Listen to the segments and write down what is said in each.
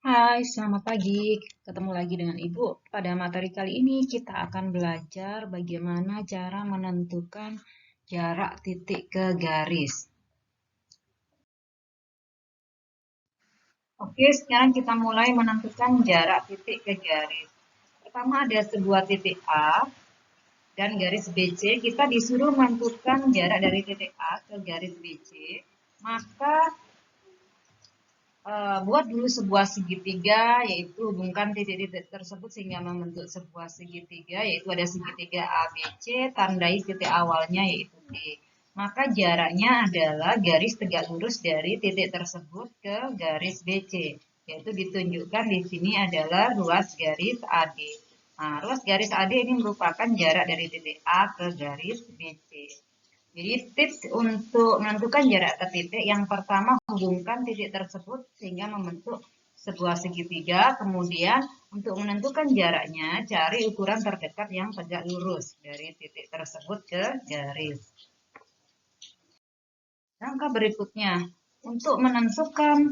Hai, selamat pagi. Ketemu lagi dengan Ibu. Pada materi kali ini kita akan belajar bagaimana cara menentukan jarak titik ke garis. Oke, sekarang kita mulai menentukan jarak titik ke garis. Pertama ada sebuah titik A dan garis BC. Kita disuruh menentukan jarak dari titik A ke garis BC. Maka buat dulu sebuah segitiga, yaitu hubungkan titik-titik tersebut sehingga membentuk sebuah segitiga, yaitu ada segitiga ABC, tandai titik awalnya yaitu D. Maka jaraknya adalah garis tegak lurus dari titik tersebut ke garis BC, yaitu ditunjukkan di sini adalah ruas garis AD. Nah, ruas garis AD ini merupakan jarak dari titik A ke garis BC. Jadi tips untuk menentukan jarak ke titik, yang pertama hubungkan titik tersebut sehingga membentuk sebuah segitiga. Kemudian untuk menentukan jaraknya, cari ukuran terdekat yang tegak lurus dari titik tersebut ke garis. Langkah berikutnya, untuk menentukan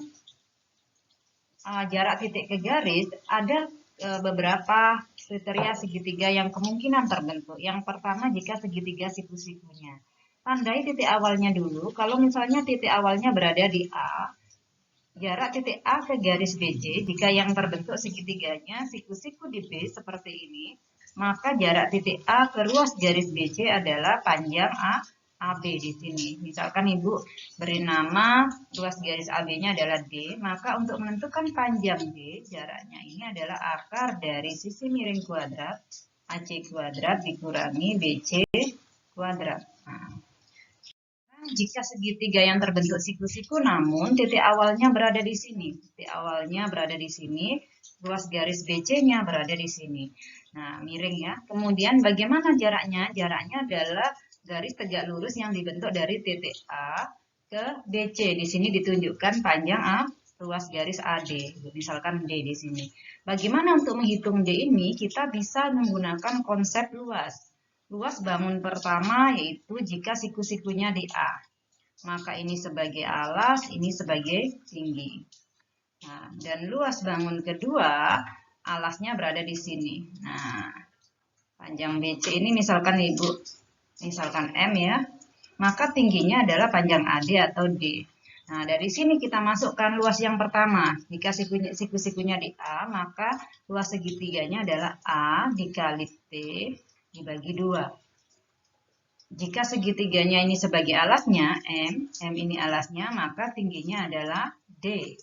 jarak titik ke garis, ada beberapa kriteria segitiga yang kemungkinan terbentuk. Yang pertama, jika segitiga siku-sikunya. Tandai titik awalnya dulu. Kalau misalnya titik awalnya berada di A, jarak titik A ke garis BC, jika yang terbentuk segitiganya siku-siku di B seperti ini, maka jarak titik A ke ruas garis BC adalah panjang AB di sini. Misalkan Ibu beri nama ruas garis AB-nya adalah D, maka untuk menentukan panjang D, jaraknya ini adalah akar dari sisi miring kuadrat AC kuadrat dikurangi BC kuadrat. Nah, jika segitiga yang terbentuk siku-siku, namun titik awalnya berada di sini. Titik awalnya berada di sini, ruas garis BC-nya berada di sini. Nah, miring ya. Kemudian bagaimana jaraknya? Jaraknya adalah garis tegak lurus yang dibentuk dari titik A ke BC. Di sini ditunjukkan panjang A, ruas garis AD. Misalkan D di sini. Bagaimana untuk menghitung D ini? Kita bisa menggunakan konsep luas. Luas bangun pertama yaitu jika siku-sikunya di A. Maka ini sebagai alas, ini sebagai tinggi. Nah, dan luas bangun kedua, alasnya berada di sini. Nah, panjang BC ini misalkan Ibu, misalkan M ya, maka tingginya adalah panjang AD atau D. Nah, dari sini kita masukkan luas yang pertama. Jika siku-sikunya di A, maka luas segitiganya adalah A dikali T dibagi 2. Jika segitiganya ini sebagai alasnya, M ini alasnya, maka tingginya adalah D.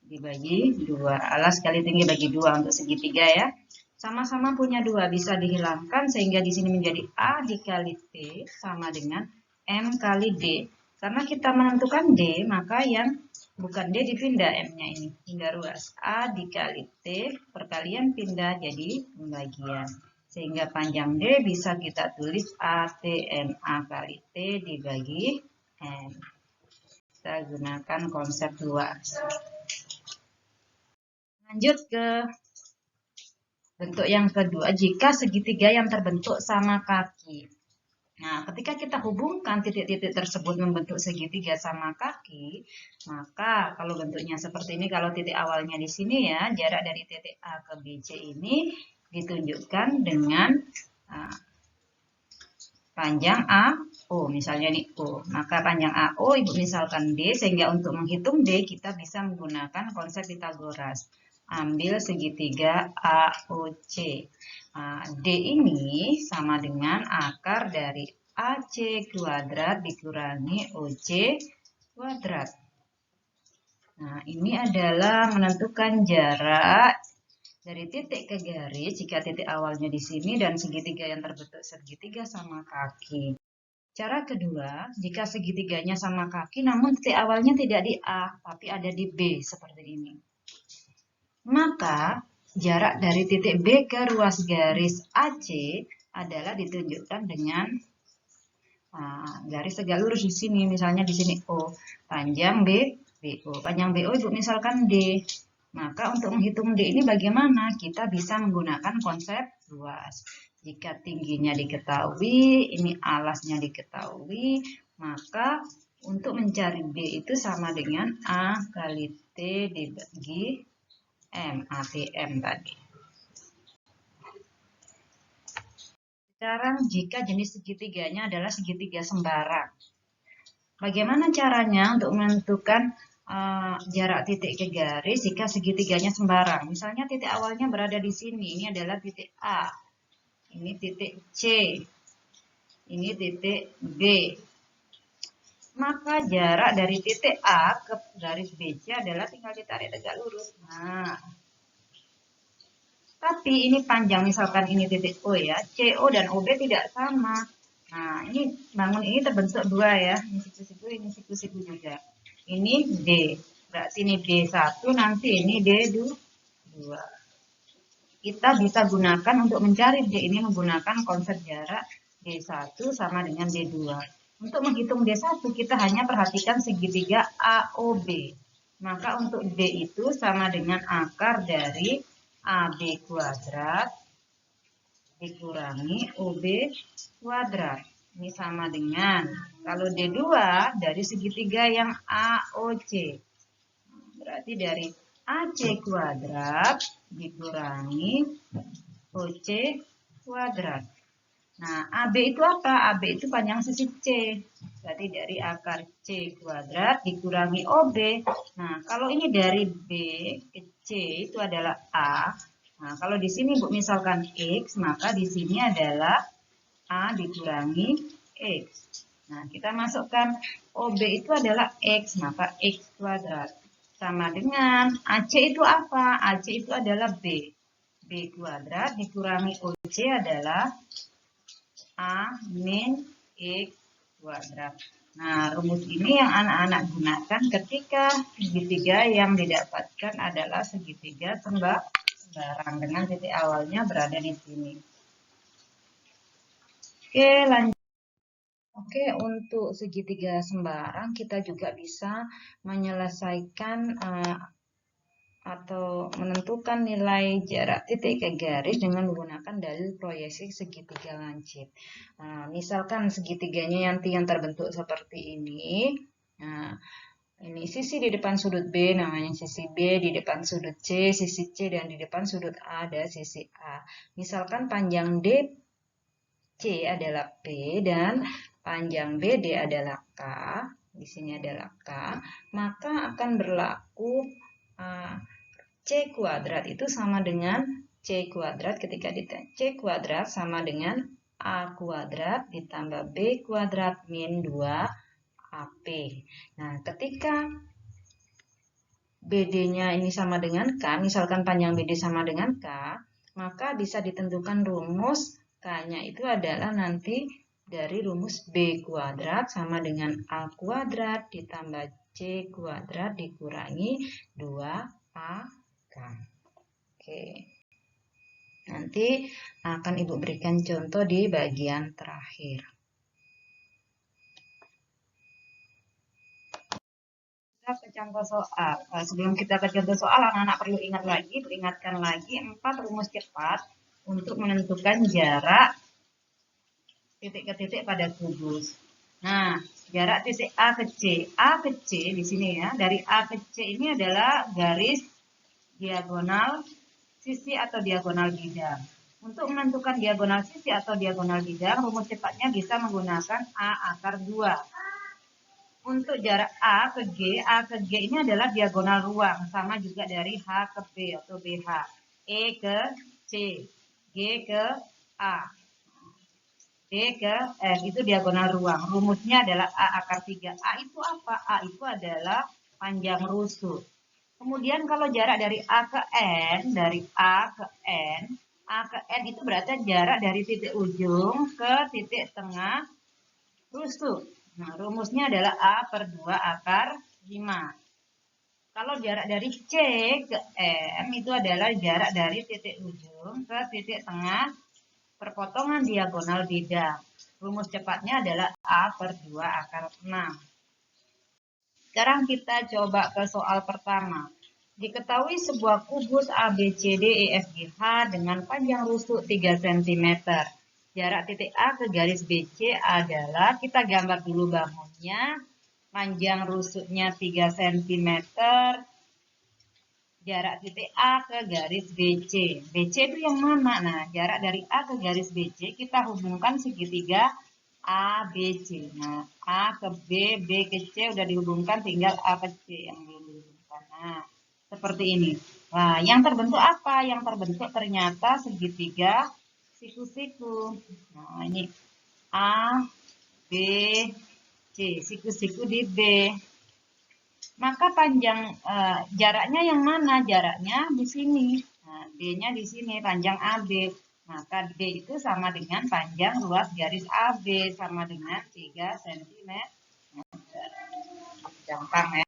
Dibagi 2. Alas kali tinggi bagi 2 untuk segitiga ya. Sama-sama punya 2, bisa dihilangkan sehingga di sini menjadi A dikali T sama dengan M kali D. Karena kita menentukan D, maka yang bukan D dipindah M-nya ini. Pindah ruas. A dikali T, perkalian pindah jadi pembagian. Sehingga panjang D bisa kita tulis ATMA kali T dibagi M. Kita gunakan konsep luas. Lanjut ke bentuk yang kedua, jika segitiga yang terbentuk sama kaki. Nah, ketika kita hubungkan titik-titik tersebut membentuk segitiga sama kaki, maka kalau bentuknya seperti ini, kalau titik awalnya di sini ya, jarak dari titik A ke BC ini ditunjukkan dengan panjang AO, misalnya nih O. Maka panjang AO Ibu misalkan D, sehingga untuk menghitung D kita bisa menggunakan konsep Pitagoras. Ambil segitiga AOC. Nah, D ini sama dengan akar dari AC kuadrat dikurangi OC kuadrat. Nah, ini adalah menentukan jarak dari titik ke garis jika titik awalnya di sini dan segitiga yang terbentuk segitiga sama kaki. Cara kedua, jika segitiganya sama kaki namun titik awalnya tidak di A tapi ada di B seperti ini. Maka jarak dari titik B ke ruas garis AC adalah ditunjukkan dengan garis tegak lurus di sini, misalnya di sini O, panjang BO. Panjang BO Ibu misalkan D. Maka untuk menghitung D ini bagaimana? Kita bisa menggunakan konsep luas. Jika tingginya diketahui, ini alasnya diketahui, maka untuk mencari D itu sama dengan A kali T dibagi ATM tadi. Sekarang jika jenis segitiganya adalah segitiga sembarang. Bagaimana caranya untuk menentukan jarak titik ke garis jika segitiganya sembarang? Misalnya titik awalnya berada di sini, ini adalah titik A, ini titik C, ini titik B. Maka jarak dari titik A ke garis BC adalah tinggal ditarik tegak lurus. Nah, tapi ini panjang, misalkan ini titik O ya, CO dan OB tidak sama. Nah, ini bangun ini terbentuk dua ya, ini siku-siku juga. Ini D, berarti ini D1, nanti ini D2. Kita bisa gunakan untuk mencari D ini menggunakan konsep jarak D1 sama dengan D2. Untuk menghitung D1 kita hanya perhatikan segitiga AOB. Maka untuk D itu sama dengan akar dari AB kuadrat dikurangi OB kuadrat. Ini sama dengan, kalau D2 dari segitiga yang AOC. Berarti dari AC kuadrat dikurangi OC kuadrat. Nah, AB itu apa? AB itu panjang sisi C. Berarti dari akar C kuadrat dikurangi OB. Nah, kalau ini dari B ke C itu adalah A. Nah, kalau di sini Bu misalkan X, maka di sini adalah A dikurangi X. Nah, kita masukkan OB itu adalah X, maka X kuadrat. Sama dengan AC itu apa? AC itu adalah B. B kuadrat dikurangi OC adalah A min X kuadrat. Nah, rumus ini yang anak-anak gunakan ketika segitiga yang didapatkan adalah segitiga sembarang dengan titik awalnya berada di sini. Oke, lanjut. Oke, untuk segitiga sembarang kita juga bisa menyelesaikan atau menentukan nilai jarak titik ke garis dengan menggunakan dalil proyeksi segitiga lancip. Nah, misalkan segitiganya yang terbentuk seperti ini. Nah, ini sisi di depan sudut B namanya sisi B, di depan sudut C, sisi C, dan di depan sudut A ada sisi A. Misalkan panjang DC adalah P dan panjang BD adalah K, di sini adalah K, maka akan berlaku C kuadrat itu sama dengan C kuadrat ketika ditanya C kuadrat sama dengan A kuadrat ditambah B kuadrat min 2AP. Nah, ketika BD-nya ini sama dengan K, misalkan panjang BD sama dengan K, maka bisa ditentukan rumus K-nya itu adalah nanti dari rumus B kuadrat sama dengan A kuadrat ditambah C kuadrat dikurangi 2AK. Oke. Nanti akan Ibu berikan contoh di bagian terakhir. Kita ke contoh soal. Sebelum kita ke contoh soal, anak-anak perlu peringatkan lagi 4 rumus cepat untuk menentukan jarak titik ke titik pada kubus. Nah, jarak titik A ke C. A ke C di sini ya, dari A ke C ini adalah garis diagonal sisi atau diagonal bidang. Untuk menentukan diagonal sisi atau diagonal bidang, rumus cepatnya bisa menggunakan A akar 2. Untuk jarak A ke G ini adalah diagonal ruang, sama juga dari H ke B atau BH. E ke C, G ke A, D ke F, itu diagonal ruang. Rumusnya adalah A akar 3. A itu apa? A itu adalah panjang rusuk. Kemudian kalau jarak dari A ke N, dari A ke N itu berarti jarak dari titik ujung ke titik tengah rusuk. Nah, rumusnya adalah A per 2 akar 5. Kalau jarak dari C ke M itu adalah jarak dari titik ujung ke titik tengah perpotongan diagonal bidang. Rumus cepatnya adalah A per 2 akar 6. Sekarang kita coba ke soal pertama. Diketahui sebuah kubus ABCDEFGH dengan panjang rusuk 3 cm. Jarak titik A ke garis BC adalah, kita gambar dulu bangunnya, panjang rusuknya 3 cm, jarak titik A ke garis BC. BC itu yang mana? Nah, jarak dari A ke garis BC kita hubungkan segitiga ABC. Nah, A ke B, B ke C udah dihubungkan, tinggal A ke C yang belum dihubungkan. Nah, seperti ini. Nah, yang terbentuk apa? Yang terbentuk ternyata segitiga siku-siku. Nah, ini A, B, C. Siku-siku di B. Maka panjang jaraknya yang mana? Jaraknya di sini. Nah, D-nya di sini, panjang AB. Maka D itu sama dengan panjang ruas garis AB, sama dengan 3 cm. Gampang ya.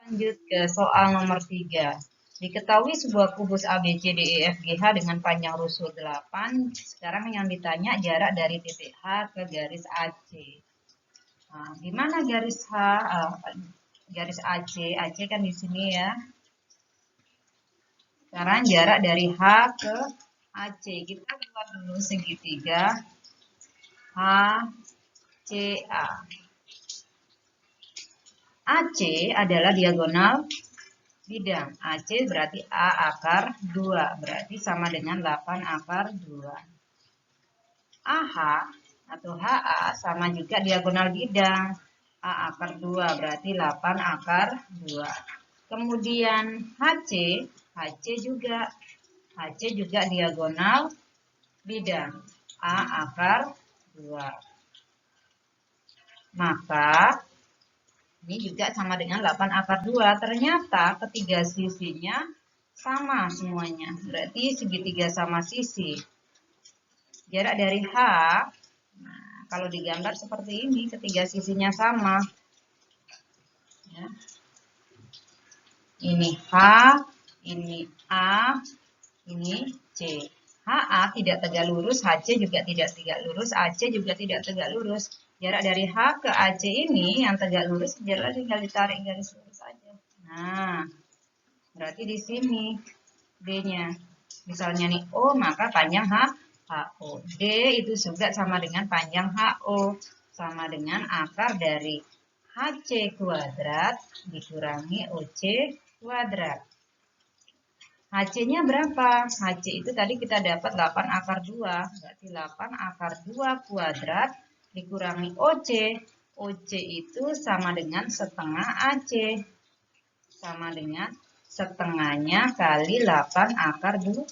Lanjut ke soal nomor 3. Diketahui sebuah kubus ABCDEFGH dengan panjang rusuk 8. Sekarang yang ditanya jarak dari titik H ke garis AC. Nah, di mana garis H? Garis AC. AC kan di sini ya. Sekarang jarak dari H ke AC. Kita buat dulu segitiga HCA. AC adalah diagonal bidang. AC berarti A akar 2. Berarti sama dengan 8 akar 2. AH atau HA sama juga diagonal bidang. A akar 2 berarti 8 akar 2. Kemudian HC, HC juga diagonal bidang. A akar 2. Maka ini juga sama dengan 8 akar 2. Ternyata ketiga sisinya sama semuanya. Berarti segitiga sama sisi. Jarak dari H, nah, kalau digambar seperti ini, ketiga sisinya sama. Ya. Ini H, ini A, ini C. HA tidak tegak lurus, HC juga tidak tegak lurus, AC juga tidak tegak lurus. Jarak dari H ke AC ini yang tegak lurus, jarak tinggal ditarik garis lurus aja. Nah, berarti di sini D-nya. Misalnya nih O, maka panjang HO. D itu juga sama dengan panjang HO. Sama dengan akar dari HC kuadrat dikurangi OC kuadrat. HC-nya berapa? HC itu tadi kita dapat 8 akar 2. Berarti 8 akar 2 kuadrat dikurangi OC. OC itu sama dengan setengah AC. Sama dengan setengahnya kali 8 akar 2.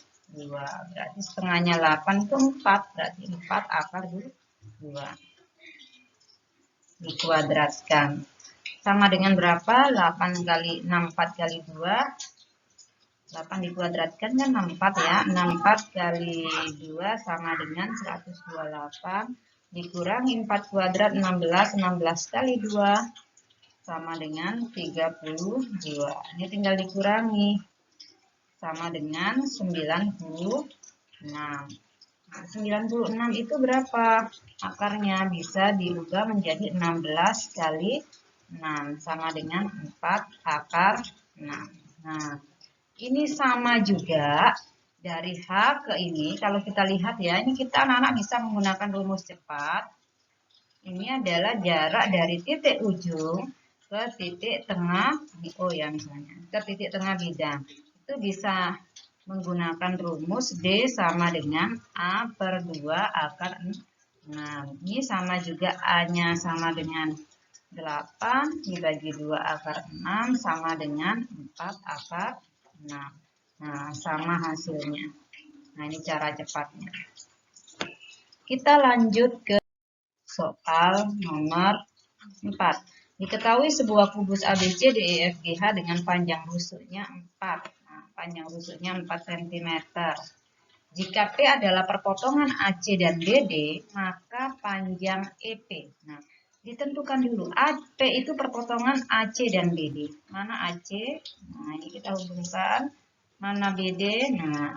Berarti setengahnya 8 itu 4. Berarti 4 akar 2. Dikuadratkan. Sama dengan berapa? 8 kali 6, 4 kali 2. 8 dikuadratkan kan 64 ya. 64 kali 2 sama dengan 128. Dikurangi 4 kuadrat 16. 16 kali 2 sama dengan 32. Ini tinggal dikurangi. Sama dengan 96. 96 itu berapa? Akarnya bisa diubah menjadi 16 kali 6 sama dengan 4 akar 6. Nah, ini sama juga dari H ke ini. Kalau kita lihat ya, ini kita anak-anak bisa menggunakan rumus cepat. Ini adalah jarak dari titik ujung ke titik tengah, oh ya misalnya, ke titik tengah bidang. Itu bisa menggunakan rumus D sama dengan A per 2 akar 6. Ini sama juga A-nya sama dengan 8 dibagi 2 akar 6 sama dengan 4 akar 6. Nah, sama hasilnya. Nah, ini cara cepatnya. Kita lanjut ke soal nomor 4. Diketahui sebuah kubus ABC DEFGH dengan panjang rusuknya 4. Nah, panjang rusuknya 4 cm. Jika P adalah perpotongan AC dan BD, maka panjang EP. Nah, ditentukan dulu. P itu perpotongan AC dan BD. Mana AC? Nah, ini kita hubungkan. Mana BD? Nah,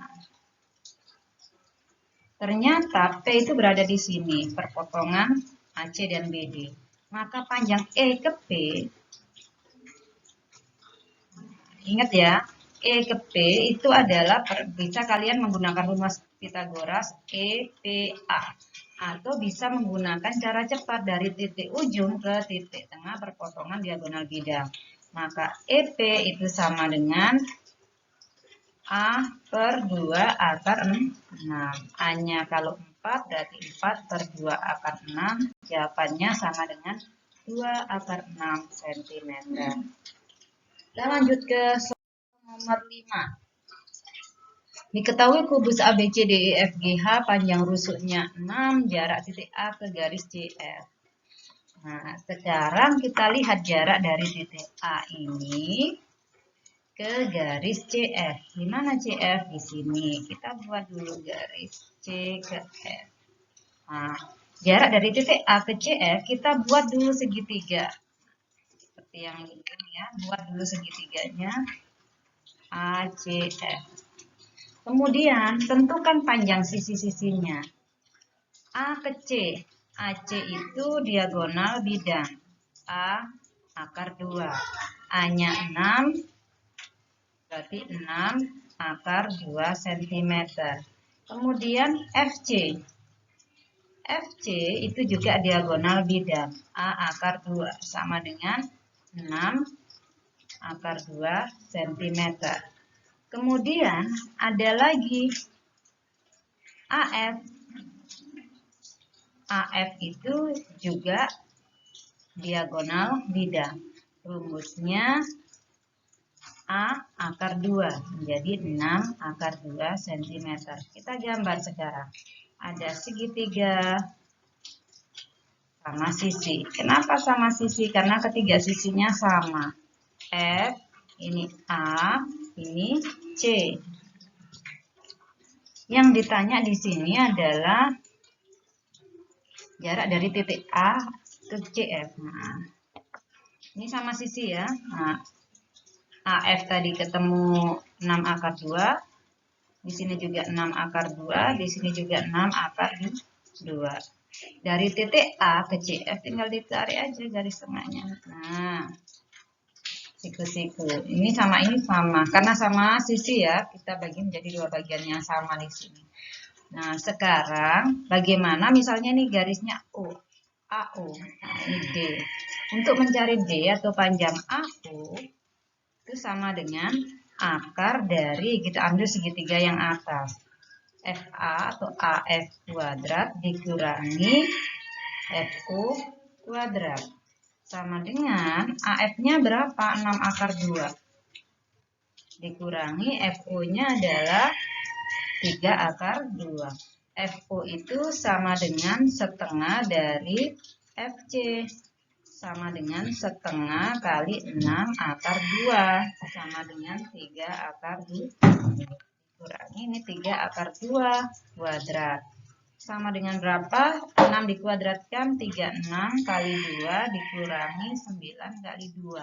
ternyata P itu berada di sini, perpotongan AC dan BD. Maka panjang E ke P, ingat ya, E ke P itu adalah, bisa kalian menggunakan rumus Pitagoras EPA. Atau bisa menggunakan cara cepat dari titik ujung ke titik tengah perpotongan diagonal bidang. Maka EP itu sama dengan A per 2 akar 6. A-nya kalau 4 berarti 4 per 2 akar 6. Jawabannya sama dengan 2 akar 6 cm. Kita lanjut ke soal nomor 5. Diketahui kubus ABCDEFGH panjang rusuknya 6, jarak titik A ke garis CF. Nah, sekarang kita lihat jarak dari titik A ini ke garis CF. Di mana CF? Di sini. Kita buat dulu garis C ke F. Nah, jarak dari titik A ke CF kita buat dulu segitiga. Seperti yang ini ya, buat dulu segitiganya ACF. Kemudian tentukan panjang sisi-sisinya. A ke C. AC itu diagonal bidang. A akar 2. A-nya 6. Berarti 6 akar 2 cm. Kemudian FC. FC itu juga diagonal bidang. A akar 2 sama dengan 6 akar 2 cm. Kemudian ada lagi AF. AF itu juga diagonal bidang. Rumusnya A akar 2 menjadi 6 akar 2 cm. Kita gambar sekarang. Ada segitiga sama sisi. Kenapa sama sisi? Karena ketiga sisinya sama. F, ini A, ini C. Yang ditanya di sini adalah jarak dari titik A ke CF. Nah, ini sama sisi ya. Nah, AF tadi ketemu 6 akar 2. Di sini juga 6 akar 2. Di sini juga 6 akar 2. Dari titik A ke CF tinggal ditarik aja garis tengahnya. Nah, siku-siku. Ini sama karena sama sisi ya, kita bagi menjadi dua bagian yang sama di sini. Nah, sekarang bagaimana misalnya nih garisnya O, AO. Nah, ini D. Untuk mencari D atau panjang AO itu sama dengan akar dari, kita ambil segitiga yang atas. FA atau AF kuadrat dikurangi FO kuadrat. Sama dengan AF-nya berapa? 6 akar 2. Dikurangi FO-nya adalah 3 akar 2. FO itu sama dengan setengah dari FC. Sama dengan setengah kali 6 akar 2. Sama dengan 3 akar 2. Dikurangi ini 3 akar 2 kuadrat. Sama dengan berapa? 6 dikuadratkan 36 kali 2 dikurangi 9 kali 2.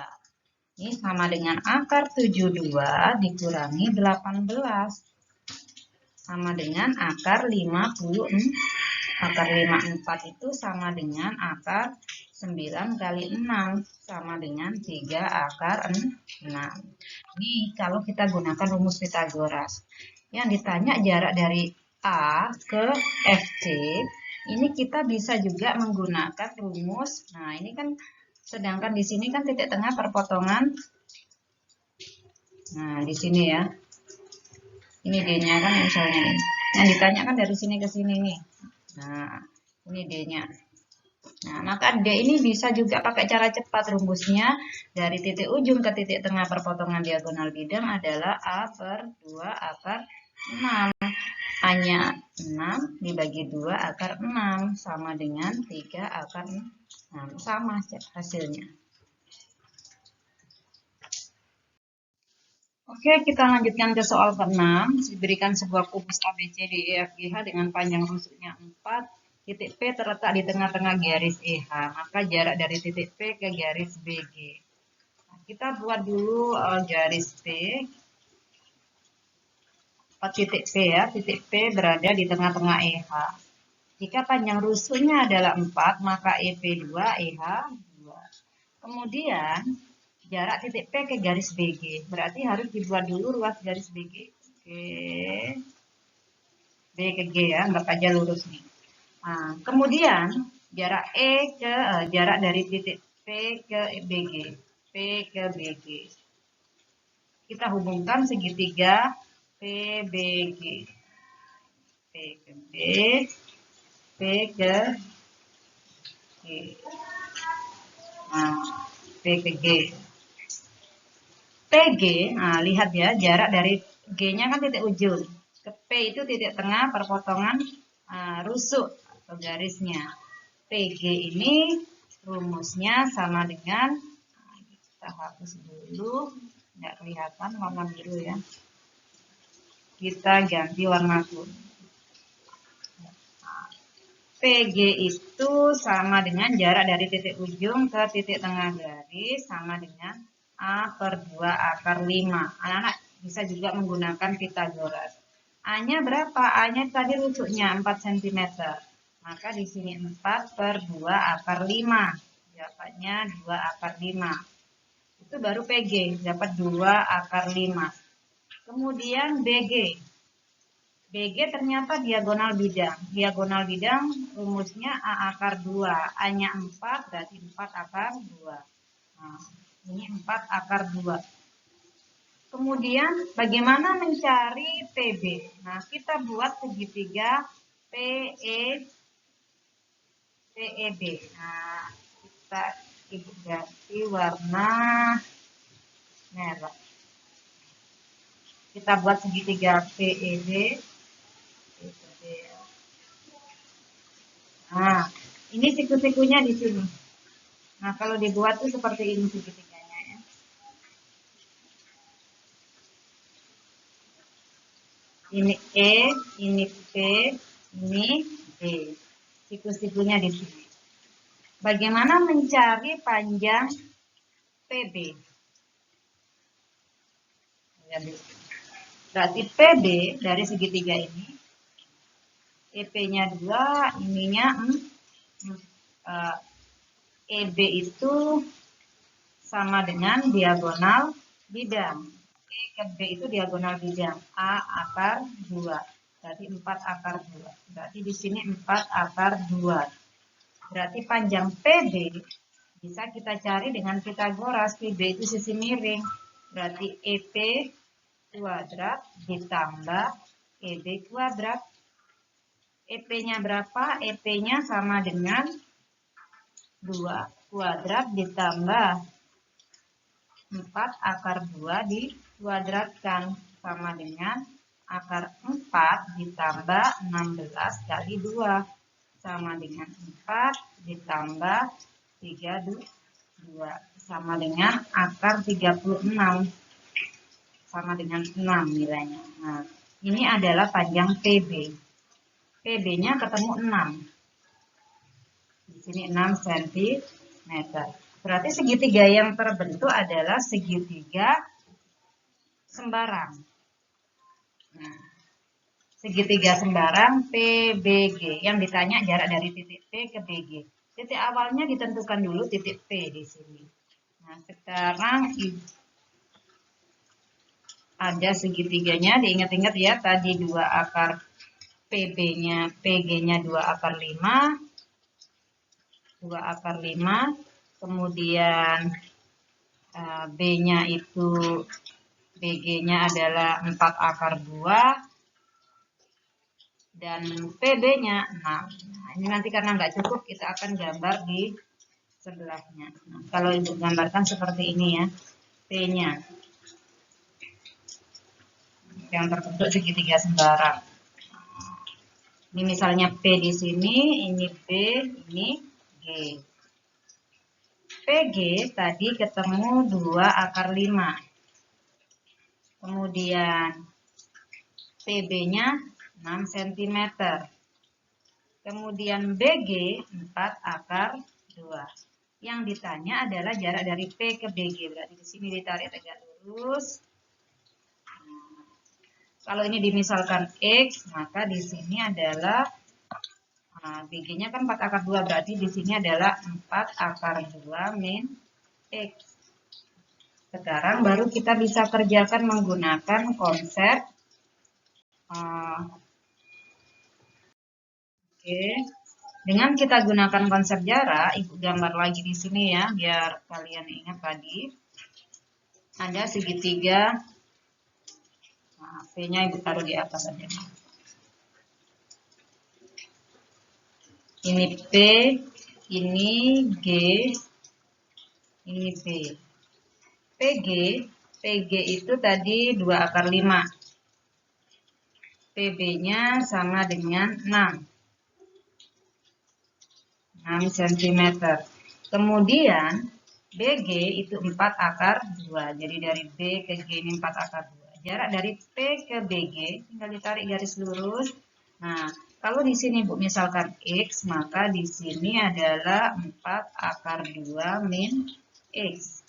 Ini sama dengan akar 72 dikurangi 18. sama dengan akar 54. Akar 54 itu sama dengan akar 9 kali 6 sama dengan 3 akar 6. Ini kalau kita gunakan rumus Pitagoras. Yang ditanya jarak dari A ke FC, ini kita bisa juga menggunakan rumus. Nah, ini kan sedangkan di sini kan titik tengah perpotongan. Nah, di sini ya. Ini D-nya kan misalnya ini. Yang ditanya kan dari sini ke sini nih. Nah, ini D-nya. Nah, maka D ini bisa juga pakai cara cepat. Rumusnya dari titik ujung ke titik tengah perpotongan diagonal bidang adalah A per 2 akar 6. A-nya 6 dibagi 2 akar 6 sama dengan 3 akar 6. Sama hasilnya. Oke, kita lanjutkan ke soal ke-6. Diberikan sebuah kubus ABCD EFGH dengan panjang rusuknya 4. Titik P terletak di tengah-tengah garis EH. Maka jarak dari titik P ke garis BG. Nah, kita buat dulu garis P. Titik P ya. Titik P berada di tengah-tengah EH. Jika panjang rusuknya adalah 4, maka EP2, EH 2. Kemudian jarak titik P ke garis BG. Berarti harus dibuat dulu ruas garis BG. Oke. B ke G ya, anggap aja lurus nih. Nah, kemudian jarak jarak dari titik P ke BG. P ke BG. Kita hubungkan segitiga PBG. P ke B, P ke G. Nah, P ke G. PG, nah lihat ya, jarak dari G-nya kan titik ujung. Ke P itu titik tengah perpotongan rusuk atau garisnya. PG ini rumusnya sama dengan, kita hapus dulu, nggak kelihatan warna biru ya. Kita ganti warna kuning. PG itu sama dengan jarak dari titik ujung ke titik tengah garis sama dengan A per 2 akar 5. Anak-anak bisa juga menggunakan Pitagoras. A-nya berapa? A-nya tadi rusuknya 4 cm. Maka di sini 4 per 2 akar 5. Dapatnya 2 akar 5. Itu baru PG, dapat 2 akar 5. Kemudian BG. BG ternyata diagonal bidang. Diagonal bidang rumusnya A akar 2. A-nya 4, berarti 4 akar 2. Nah, ini 4 akar 2. Kemudian bagaimana mencari PB? Nah, kita buat segitiga PEB. Nah, kita ganti warna merah. Kita buat segitiga PEB. Nah, ini siku-sikunya di sini. Nah, kalau dibuat tuh seperti ini segitiganya ya. Ini E, ini P, ini D. Siku-sikunya di sini. Bagaimana mencari panjang PB? Berarti PB dari segitiga ini, EP-nya 2, ininya EB itu sama dengan diagonal bidang. E ke B itu diagonal bidang. A akar 2. Berarti 4 akar 2. Berarti di sini 4 akar 2. Berarti panjang PB bisa kita cari dengan Pitagoras. PB itu sisi miring. Berarti EP kuadrat ditambah EB kuadrat. EP-nya berapa? EP-nya sama dengan 2 kuadrat ditambah 4 akar 2 dikuadratkan sama dengan akar 4 ditambah 16 kali 2 sama dengan 4 ditambah 32 sama dengan akar 36 sama dengan 6 nilainya. Nah, ini adalah panjang PB. PB-nya ketemu 6. Di sini 6 cm. Berarti segitiga yang terbentuk adalah segitiga sembarang. Nah, segitiga sembarang PBG. Yang ditanya jarak dari titik P ke BG. Titik awalnya ditentukan dulu titik P di sini. Nah, sekarang ada segitiganya, diingat-ingat ya, tadi 2 akar PB-nya, PG-nya 2 akar 5, 2 akar 5, kemudian B-nya itu, BG-nya adalah 4 akar 2, dan PB-nya 6. Nah, ini nanti karena nggak cukup, kita akan gambar di sebelahnya. Nah, kalau Ibu gambarkan seperti ini ya, P-nya yang terbentuk segitiga sembarang. Ini misalnya P di sini, ini B, ini G. PG tadi ketemu 2 akar 5. Kemudian PB-nya 6 cm. Kemudian BG 4 akar 2. Yang ditanya adalah jarak dari P ke BG. Berarti di sini ditarik tegak lurus. Kalau ini dimisalkan X, maka di sini adalah BG-nya kan 4 akar 2, berarti di sini adalah 4 akar 2 min X. Sekarang baru kita bisa kerjakan menggunakan konsep dengan kita gunakan konsep jarak. Ibu gambar lagi di sini ya, biar kalian ingat tadi. Ada segitiga, P-nya ibu taruh di atas saja. Ini P, ini G, ini B. PG itu tadi 2 akar 5. PB-nya sama dengan 6 cm. Kemudian BG itu 4 akar 2. Jadi dari B ke G ini 4 akar 2. Jarak dari P ke BG tinggal ditarik garis lurus. Nah, kalau di sini Bu misalkan X, maka di sini adalah 4 akar 2 min X.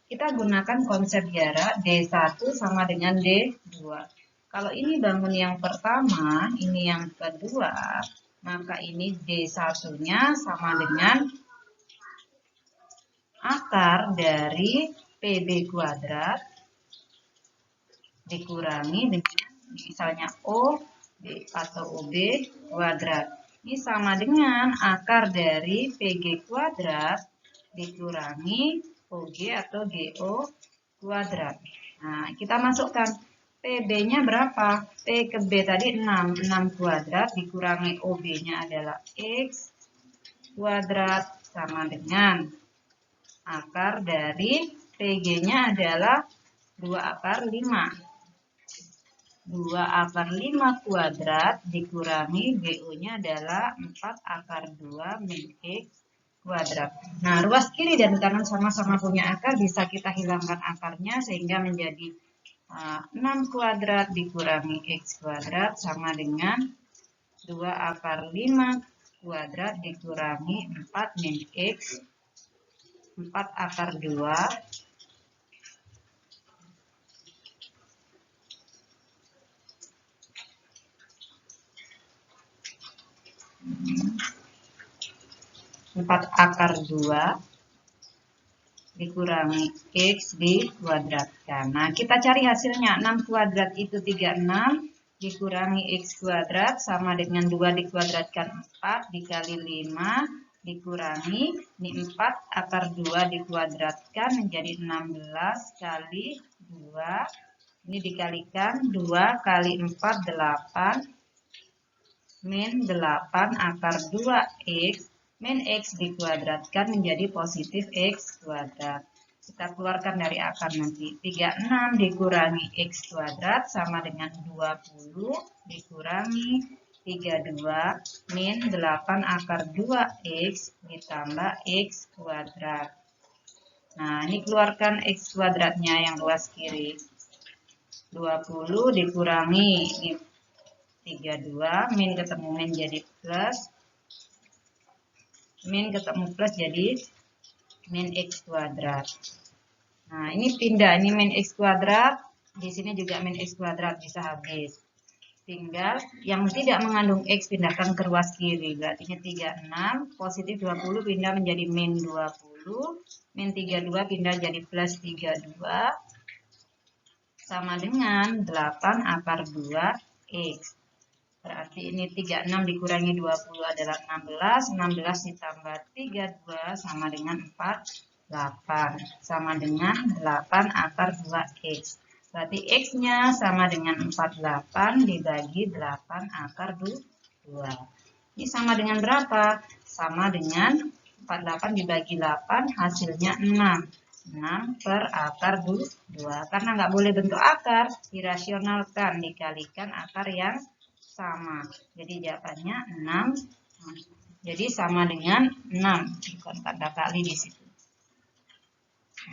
Kita gunakan konsep jarak D1 sama dengan D2. Kalau ini bangun yang pertama, ini yang kedua, maka ini D1-nya sama dengan akar dari PB kuadrat dikurangi dengan misalnya OB atau OB kuadrat. Ini sama dengan akar dari PG kuadrat dikurangi OG atau GO kuadrat. Nah, kita masukkan PB-nya berapa? P ke B tadi 6. 6 kuadrat dikurangi OB-nya adalah X kuadrat sama dengan akar dari PG-nya adalah 2 akar 5. 2 akar 5 kuadrat dikurangi GO-nya adalah 4 akar 2 min X kuadrat. Nah, ruas kiri dan kanan sama-sama punya akar, bisa kita hilangkan akarnya sehingga menjadi 6 kuadrat dikurangi X kuadrat sama dengan 2 akar 5 kuadrat dikurangi 4 min X, 4 akar 2 4 akar 2 dikurangi X dikuadratkan. Nah, kita cari hasilnya. 6 kuadrat itu 36 dikurangi X kuadrat sama dengan 2 dikuadratkan 4 dikali 5 dikurangi. Ini 4 akar 2 dikuadratkan menjadi 16 kali 2. Ini dikalikan 2 kali 4 8 min 8 akar 2X min X dikuadratkan menjadi positif X kuadrat. Kita keluarkan dari akar nanti. 36 dikurangi X kuadrat sama dengan 20 dikurangi 32 min 8 akar 2X ditambah X kuadrat. Nah, ini keluarkan X kuadratnya yang luas kiri. 20 dikurangi 32 min ketemu min jadi plus, min ketemu plus jadi min X kuadrat. Nah, ini pindah, ini min X kuadrat, di sini juga min X kuadrat bisa habis. Tinggal yang tidak mengandung X pindahkan ke ruas kiri. Berarti 36, positif 20 pindah menjadi min 20. Min 32 pindah jadi plus 32. Sama dengan 8 akar 2X. Berarti ini 36 dikurangi 20 adalah 16. 16 ditambah 32 sama dengan 48. Sama dengan 8 akar 2X. Berarti X-nya sama dengan 48 dibagi 8 akar 2. Ini sama dengan berapa? Sama dengan 48 dibagi 8 hasilnya 6. 6 per akar 2. Karena nggak boleh bentuk akar, dirasionalkan, dikalikan akar yang sama. Jadi jawabannya 6. Jadi sama dengan 6. Bukan tanda kali di situ.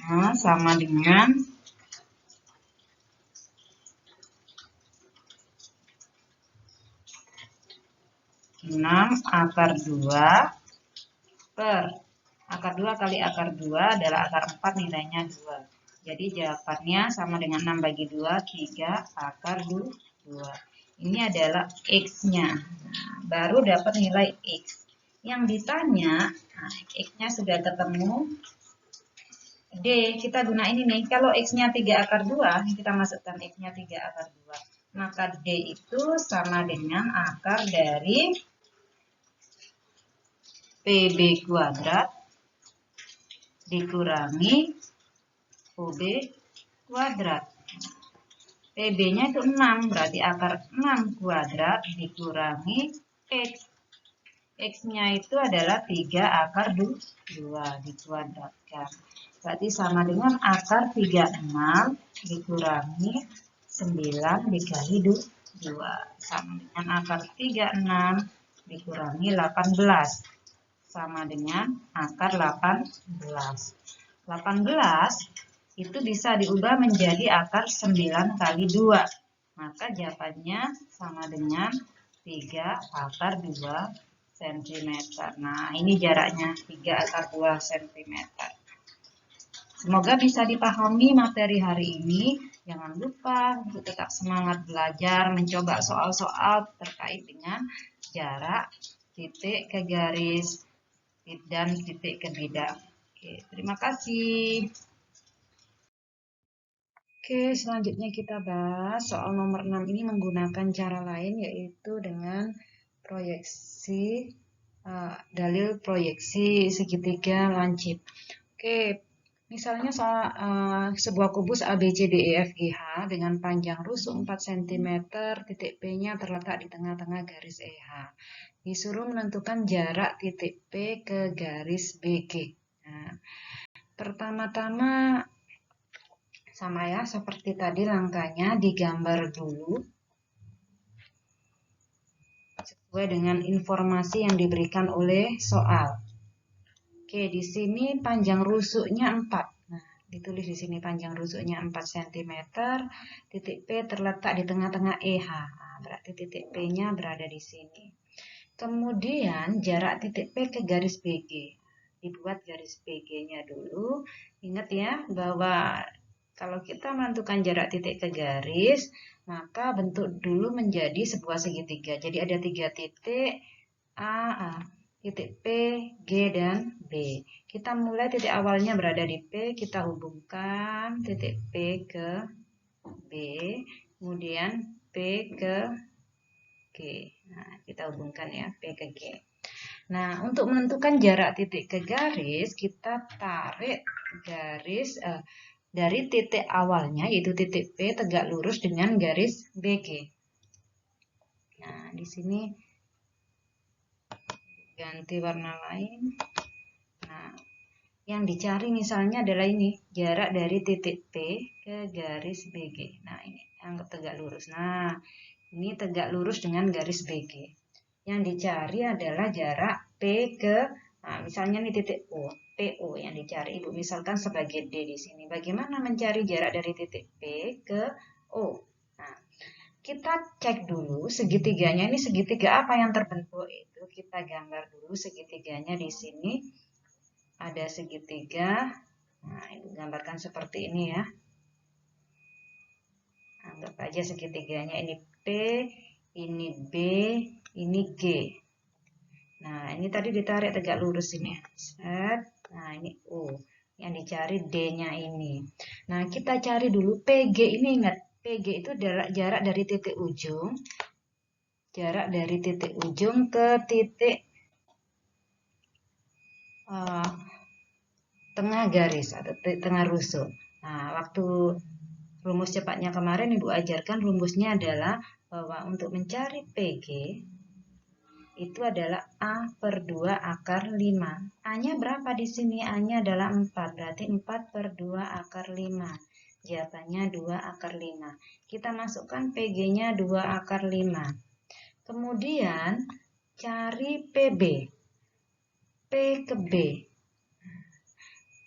Nah, sama dengan 6 akar 2 per akar 2 kali akar 2 adalah akar 4 nilainya 2. Jadi jawabannya sama dengan 6 bagi 2, 3 akar 2. Ini adalah X-nya. Nah, baru dapat nilai X. Yang ditanya, nah, X-nya sudah ketemu. D, kita guna ini nih. Kalau X-nya 3 akar 2, kita masukkan X-nya 3 akar 2. Maka D itu sama dengan akar dari PB kuadrat dikurangi OB kuadrat. PB-nya itu 6, berarti akar 6 kuadrat dikurangi X. X-nya itu adalah 3 akar 2 dikuadratkan. Berarti sama dengan akar 36 dikurangi 9 dikali 2. Sama dengan akar 36 dikurangi 18. Sama dengan akar 18. 18 itu bisa diubah menjadi akar 9 kali 2. Maka jawabannya sama dengan 3 akar 2 cm. Nah, ini jaraknya 3 akar 2 cm. Semoga bisa dipahami materi hari ini. Jangan lupa untuk tetap semangat belajar, mencoba soal-soal terkait dengan jarak titik ke garis dan titik ke bidang. Oke, terima kasih. Oke, selanjutnya kita bahas soal nomor 6 ini menggunakan cara lain, yaitu dengan proyeksi, dalil proyeksi segitiga lancip. Oke, misalnya soal sebuah kubus ABCDEFGH dengan panjang rusuk 4 cm, titik P-nya terletak di tengah-tengah garis EH. Disuruh menentukan jarak titik P ke garis BG. Nah, pertama-tama sama ya, seperti tadi langkahnya digambar dulu sesuai dengan informasi yang diberikan oleh soal. Oke, di sini panjang rusuknya 4. Nah, ditulis di sini panjang rusuknya 4 cm, titik P terletak di tengah-tengah EH. Nah, berarti titik P-nya berada di sini. Kemudian jarak titik P ke garis BG. Dibuat garis BG-nya dulu. Ingat ya, bahwa kalau kita menentukan jarak titik ke garis, maka bentuk dulu menjadi sebuah segitiga. Jadi ada 3 titik A, titik P, G, dan B. Kita mulai titik awalnya berada di P, kita hubungkan titik P ke B, kemudian P ke G. Nah, kita hubungkan ya, P ke G. Nah, untuk menentukan jarak titik ke garis, kita tarik garis dari titik awalnya, yaitu titik P, tegak lurus dengan garis BG. Nah, di sini ganti warna lain. Nah, yang dicari misalnya adalah ini, jarak dari titik P ke garis BG. Nah, ini anggap tegak lurus. Nah, ini tegak lurus dengan garis BG. Yang dicari adalah jarak P ke, nah, misalnya ini titik O, PO yang dicari Ibu misalkan sebagai D di sini. Bagaimana mencari jarak dari titik P ke O? Nah, kita cek dulu segitiganya. Ini segitiga apa yang terbentuk? Itu kita gambar dulu segitiganya di sini. Ada segitiga. Nah, Ibu gambarkan seperti ini ya. Anggap aja segitiganya ini P, ini B, ini G. Nah, ini tadi ditarik tegak lurus ini. Set. Nah, ini O. Yang dicari D-nya ini. Nah, kita cari dulu PG ini. Ingat, PG itu jarak dari titik ujung. Jarak dari titik ujung ke titik tengah garis atau tengah rusuk. Nah, waktu rumus cepatnya kemarin Ibu ajarkan rumusnya adalah bahwa untuk mencari PG itu adalah A per 2 akar 5. A-nya berapa di sini? A-nya adalah 4. Berarti 4 per 2 akar 5. Jawabannya 2 akar 5. Kita masukkan PG-nya 2 akar 5. Kemudian cari PB. P ke B.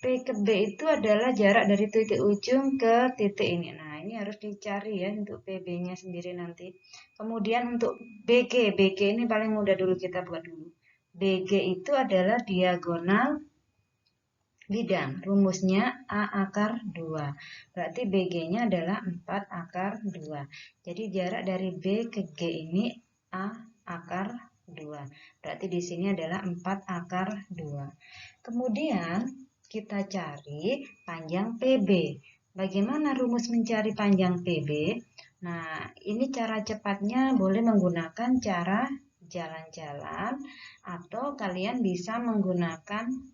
P ke B itu adalah jarak dari titik ujung ke titik ini. Nah, ini harus dicari ya untuk PB-nya sendiri nanti. Kemudian untuk BG. BG ini paling mudah dulu kita buat dulu. BG itu adalah diagonal bidang. Rumusnya A akar 2. Berarti BG-nya adalah 4 akar 2. Jadi jarak dari B ke G ini A akar 2. Berarti di sini adalah 4 akar 2. Kemudian kita cari panjang PB. Bagaimana rumus mencari panjang PB? Nah, ini cara cepatnya boleh menggunakan cara jalan-jalan atau kalian bisa menggunakan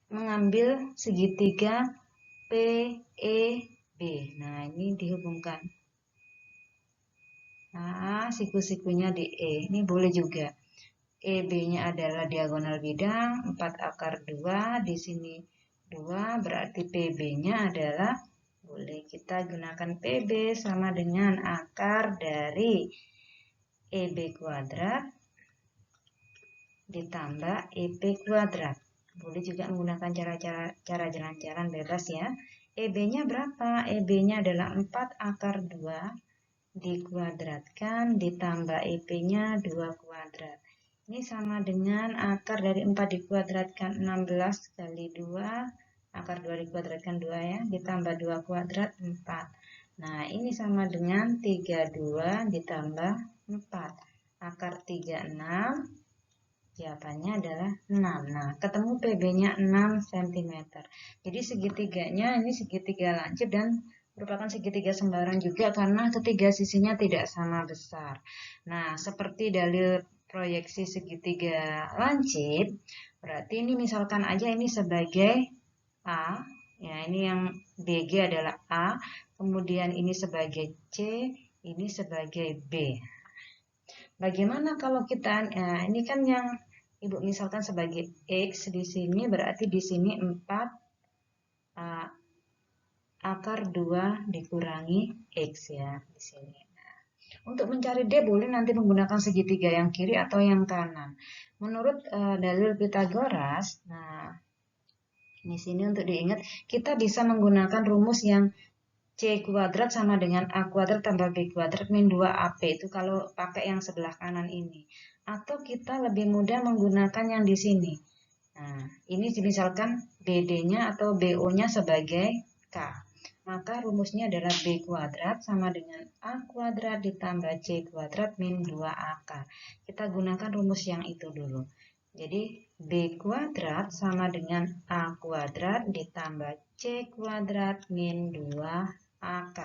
mengambil segitiga PEB. Nah, ini dihubungkan. Nah, siku-sikunya di E. Ini boleh juga. EB-nya adalah diagonal bidang 4 akar 2, di sini 2, berarti PB-nya adalah, boleh kita gunakan PB sama dengan akar dari EB kuadrat ditambah EP kuadrat. Boleh juga menggunakan cara jalan-jalan bebas ya. EB-nya berapa? EB-nya adalah 4 akar 2 dikuadratkan ditambah EP-nya 2 kuadrat. Ini sama dengan akar dari 4 dikuadratkan 16 kali 2, akar 2 dikuadratkan 2 ya, ditambah 2 kuadrat 4. Nah, ini sama dengan 32 ditambah 4. Akar 36, jawabannya adalah 6. Nah, ketemu PB-nya 6 cm. Jadi segitiganya ini segitiga lancip dan merupakan segitiga sembarang juga karena ketiga sisinya tidak sama besar. Nah, seperti dalil proyeksi segitiga lancip, berarti ini misalkan aja ini sebagai A, ya ini yang BG adalah A, kemudian ini sebagai C, ini sebagai B. Bagaimana kalau kita, ini kan yang Ibu misalkan sebagai X di sini, berarti di sini 4 akar 2 dikurangi X ya di sini. Nah, untuk mencari D boleh nanti menggunakan segitiga yang kiri atau yang kanan. Menurut dalil Pythagoras, nah di sini untuk diingat, kita bisa menggunakan rumus yang C kuadrat sama dengan A kuadrat tambah B kuadrat min 2AP. Itu kalau pakai yang sebelah kanan ini. Atau kita lebih mudah menggunakan yang di sini. Nah, ini misalkan BD-nya atau BO-nya sebagai K. Maka rumusnya adalah B kuadrat sama dengan A kuadrat ditambah C kuadrat min 2AK. Kita gunakan rumus yang itu dulu. Jadi B kuadrat sama dengan A kuadrat ditambah C kuadrat min 2AK.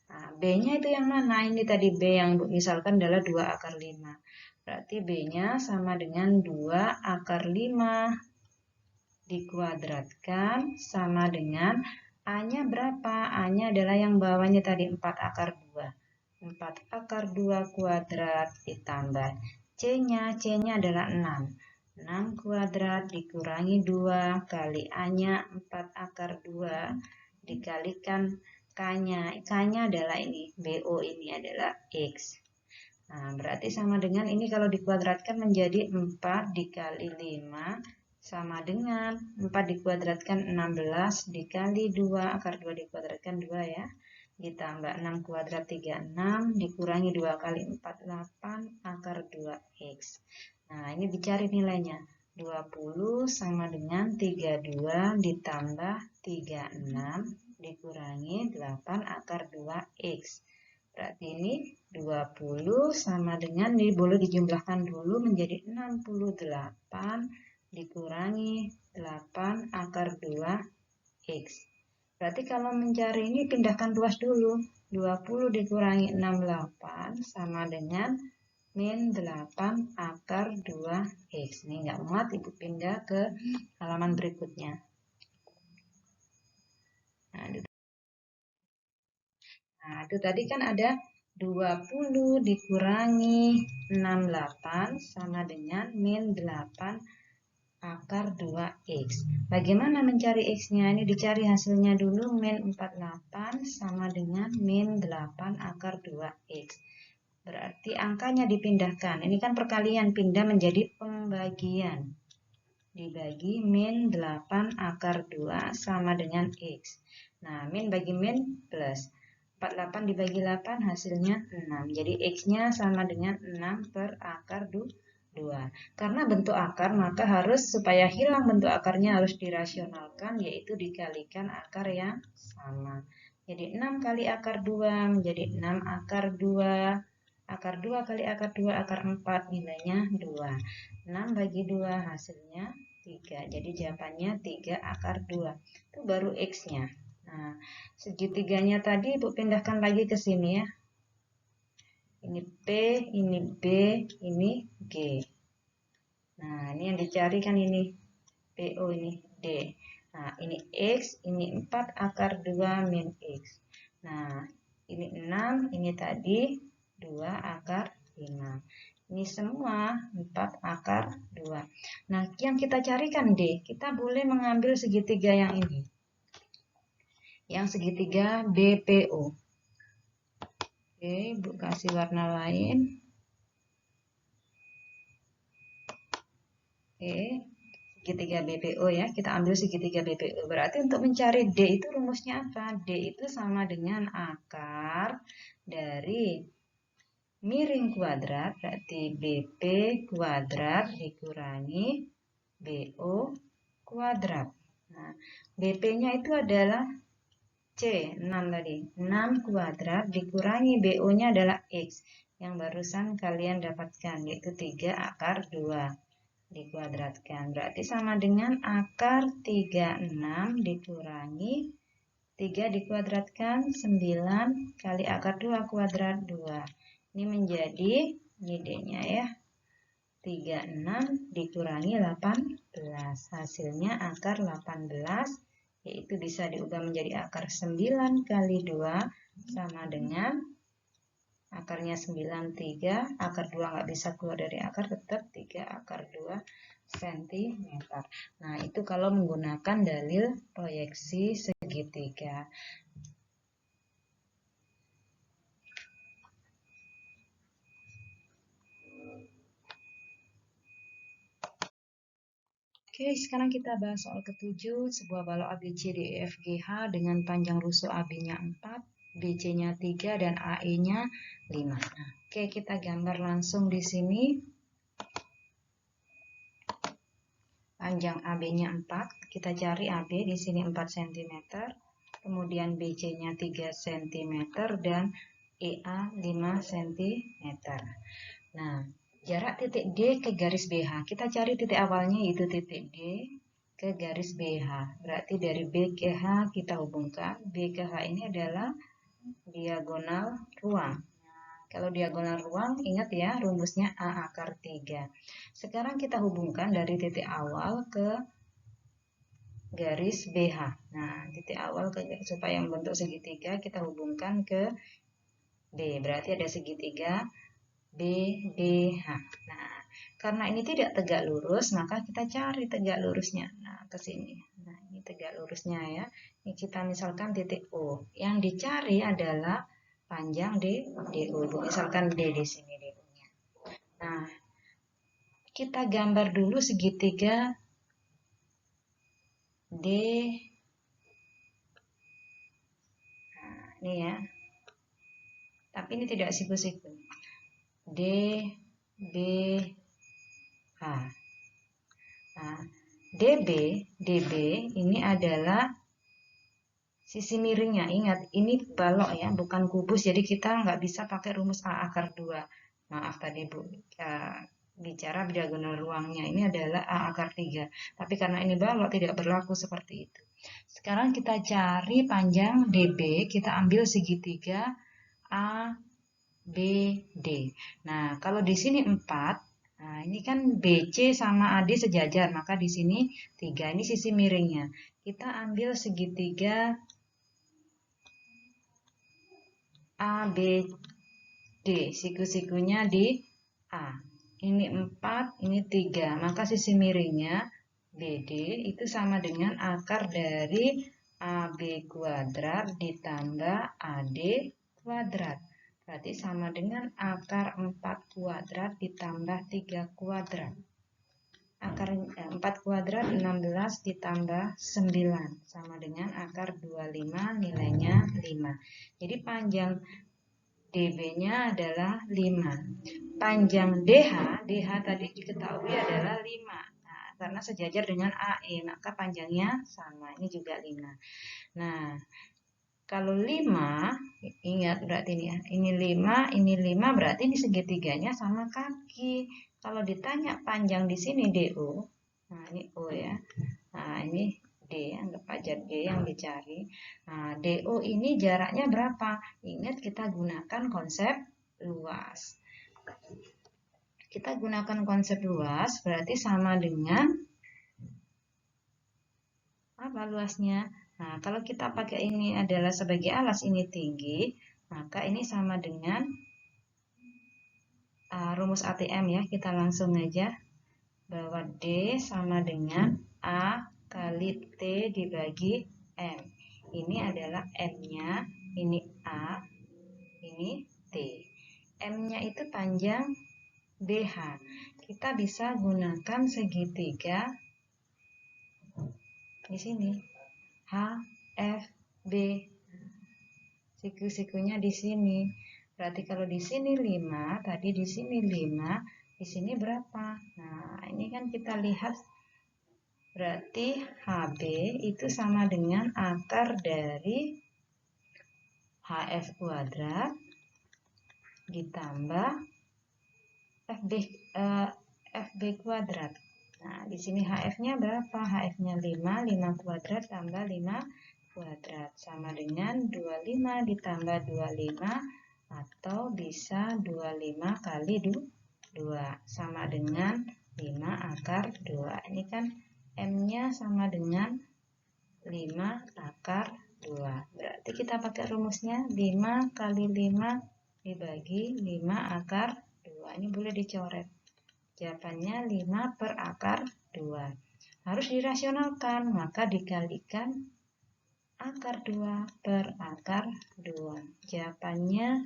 Nah, B-nya itu yang mana? Ini tadi B yang misalkan adalah 2 akar 5. Berarti B-nya sama dengan 2 akar 5 dikuadratkan sama dengan A-nya berapa? A-nya adalah yang bawahnya tadi 4 akar 2. 4 akar 2 kuadrat ditambah C-nya. C-nya adalah 6. 6 kuadrat dikurangi 2 kali A-nya 4 akar 2 dikalikan K-nya. K-nya adalah ini. BO ini adalah X. Nah, berarti sama dengan ini kalau dikuadratkan menjadi 4 dikali 5 sama dengan 4 dikuadratkan 16 dikali 2, akar 2 dikuadratkan 2 ya, ditambah 6 kuadrat 36 dikurangi 2 kali 4, 8 akar 2X. Nah, ini dicari nilainya. 20 sama dengan 32 ditambah 36 dikurangi 8 akar 2x. Berarti ini 20 sama dengan, ini boleh dijumlahkan dulu menjadi 68 dikurangi 8 akar 2x. Berarti kalau mencari ini pindahkan ruas dulu. 20 dikurangi 68 sama dengan min 8 akar 2x. Ini nggak muat, Ibu pindah ke halaman berikutnya. Nah, itu tadi kan ada 20 dikurangi 68 sama dengan min 8 akar 2x. Bagaimana mencari x-nya? Ini dicari hasilnya dulu, min 48 sama dengan min 8 akar 2x. Berarti angkanya dipindahkan. Ini kan perkalian, pindah menjadi pembagian. Dibagi min 8 akar 2 sama dengan x. Nah, min bagi min plus. 48 dibagi 8 hasilnya 6. Jadi x-nya sama dengan 6 per akar 2. Karena bentuk akar, maka harus, supaya hilang bentuk akarnya, harus dirasionalkan, yaitu dikalikan akar yang sama. Jadi 6 kali akar 2 menjadi 6 akar 2. Akar 2 kali akar 2 akar 4, nilainya 2. 6 bagi 2 hasilnya 3. Jadi jawabannya 3 akar 2. Itu baru x-nya. Nah, segitiganya tadi Ibu pindahkan lagi ke sini ya. Ini P, ini B, ini G. Nah, ini yang dicari kan ini PO, ini D. Nah, ini X, ini 4 akar 2 min X. Nah, ini 6, ini tadi 2 akar 5. Ini semua 4 akar 2. Nah, yang kita carikan D, kita boleh mengambil segitiga yang ini. Yang segitiga BPO. Oke, Ibu kasih warna lain. Oke, segitiga BPO ya. Kita ambil segitiga BPO. Berarti untuk mencari D itu rumusnya apa? D itu sama dengan akar dari miring kuadrat, berarti BP kuadrat dikurangi BO kuadrat. Nah, BP-nya itu adalah C, 6 tadi. 6 kuadrat dikurangi BO-nya adalah X. Yang barusan kalian dapatkan, yaitu 3 akar 2 dikuadratkan. Berarti sama dengan akar 36 dikurangi 3 dikuadratkan 9 kali akar 2 kuadrat 2. Ini menjadi, ini D-nya ya. 36 dikurangi 18. Hasilnya akar 18. Yaitu bisa diubah menjadi akar 9 kali 2 sama dengan akarnya 9, 3. Akar 2 nggak bisa keluar dari akar, tetap 3 akar 2 cm. Nah, itu kalau menggunakan dalil proyeksi segitiga. Oke, sekarang kita bahas soal ke-7, sebuah balok ABCDEFGH dengan panjang rusuk AB-nya 4, BC-nya 3, dan AE-nya 5. Nah, oke, kita gambar langsung di sini. Panjang AB-nya 4, kita cari AB di sini 4 cm, kemudian BC-nya 3 cm, dan EA 5 cm. Nah, jarak titik D ke garis BH. Kita cari titik awalnya yaitu titik D ke garis BH. Berarti dari B ke H kita hubungkan. B ke H ini adalah diagonal ruang. Kalau diagonal ruang, ingat ya rumusnya A akar 3. Sekarang kita hubungkan dari titik awal ke garis BH. Nah, titik awal supaya membentuk segitiga kita hubungkan ke B. Berarti ada segitiga BDH. Nah, karena ini tidak tegak lurus, maka kita cari tegak lurusnya. Nah, ke sini. Nah, ini tegak lurusnya ya. Ini kita misalkan titik O. Yang dicari adalah panjang DO. Misalkan D di sini DO-nya. Nah, kita gambar dulu segitiga D. Nah, ini ya. Tapi ini tidak siku-siku. D, B, H. Nah, DB ini adalah Sisi miringnya, ingat ini balok ya, bukan kubus, jadi kita nggak bisa pakai rumus A akar 2. Maaf tadi Bu, bicara diagonal ruangnya, ini adalah A akar 3. Tapi karena ini balok tidak berlaku seperti itu. Sekarang kita cari panjang DB, kita ambil segitiga A, B, D. Nah, kalau di sini 4, nah ini kan BC sama AD sejajar, maka di sini 3, ini sisi miringnya. Kita ambil segitiga A, B, D, siku-sikunya di A. Ini 4, ini 3, maka sisi miringnya BD itu sama dengan akar dari AB kuadrat ditambah AD kuadrat. Berarti sama dengan akar 4 kuadrat ditambah 3 kuadrat. Akar 4 kuadrat 16 ditambah 9 sama dengan akar 25, nilainya 5. Jadi panjang DB-nya adalah 5. Panjang DH tadi diketahui adalah 5. Nah, karena sejajar dengan AE, maka panjangnya sama. Ini juga 5. Nah, kalau 5, ingat berarti ini ya. Ini 5 berarti ini segitiganya sama kaki. Kalau ditanya panjang di sini DO, nah ini O ya. Nah, ini D, anggap aja D yang dicari. Nah, DO ini jaraknya berapa? Ingat kita gunakan konsep luas. Kita gunakan konsep luas berarti sama dengan apa luasnya? Nah, kalau kita pakai ini adalah sebagai alas, ini tinggi, maka ini sama dengan rumus ATM ya. Kita langsung aja bahwa D sama dengan A kali T dibagi M. Ini adalah M-nya, ini A, ini T. M-nya itu panjang BH. Kita bisa gunakan segitiga di sini. H, F, B. Siku-sikunya di sini. Berarti kalau di sini 5, tadi di sini 5, di sini berapa? Nah, ini kan kita lihat berarti HB itu sama dengan akar dari HF kuadrat ditambah FB kuadrat. Nah, di sini HF-nya berapa? HF-nya 5, 5 kuadrat tambah 5 kuadrat. Sama dengan 25 ditambah 25 atau bisa 25 kali 2. Sama dengan 5 akar 2. Ini kan M-nya sama dengan 5 akar 2. Berarti kita pakai rumusnya 5 kali 5 dibagi 5 akar 2. Ini boleh dicoret. Jawabannya 5 per akar 2. Harus dirasionalkan, maka dikalikan akar 2 per akar 2. Jawabannya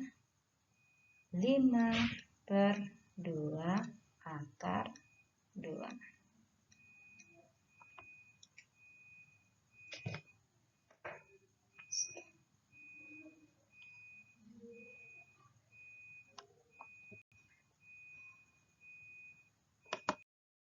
5 per 2 akar 2.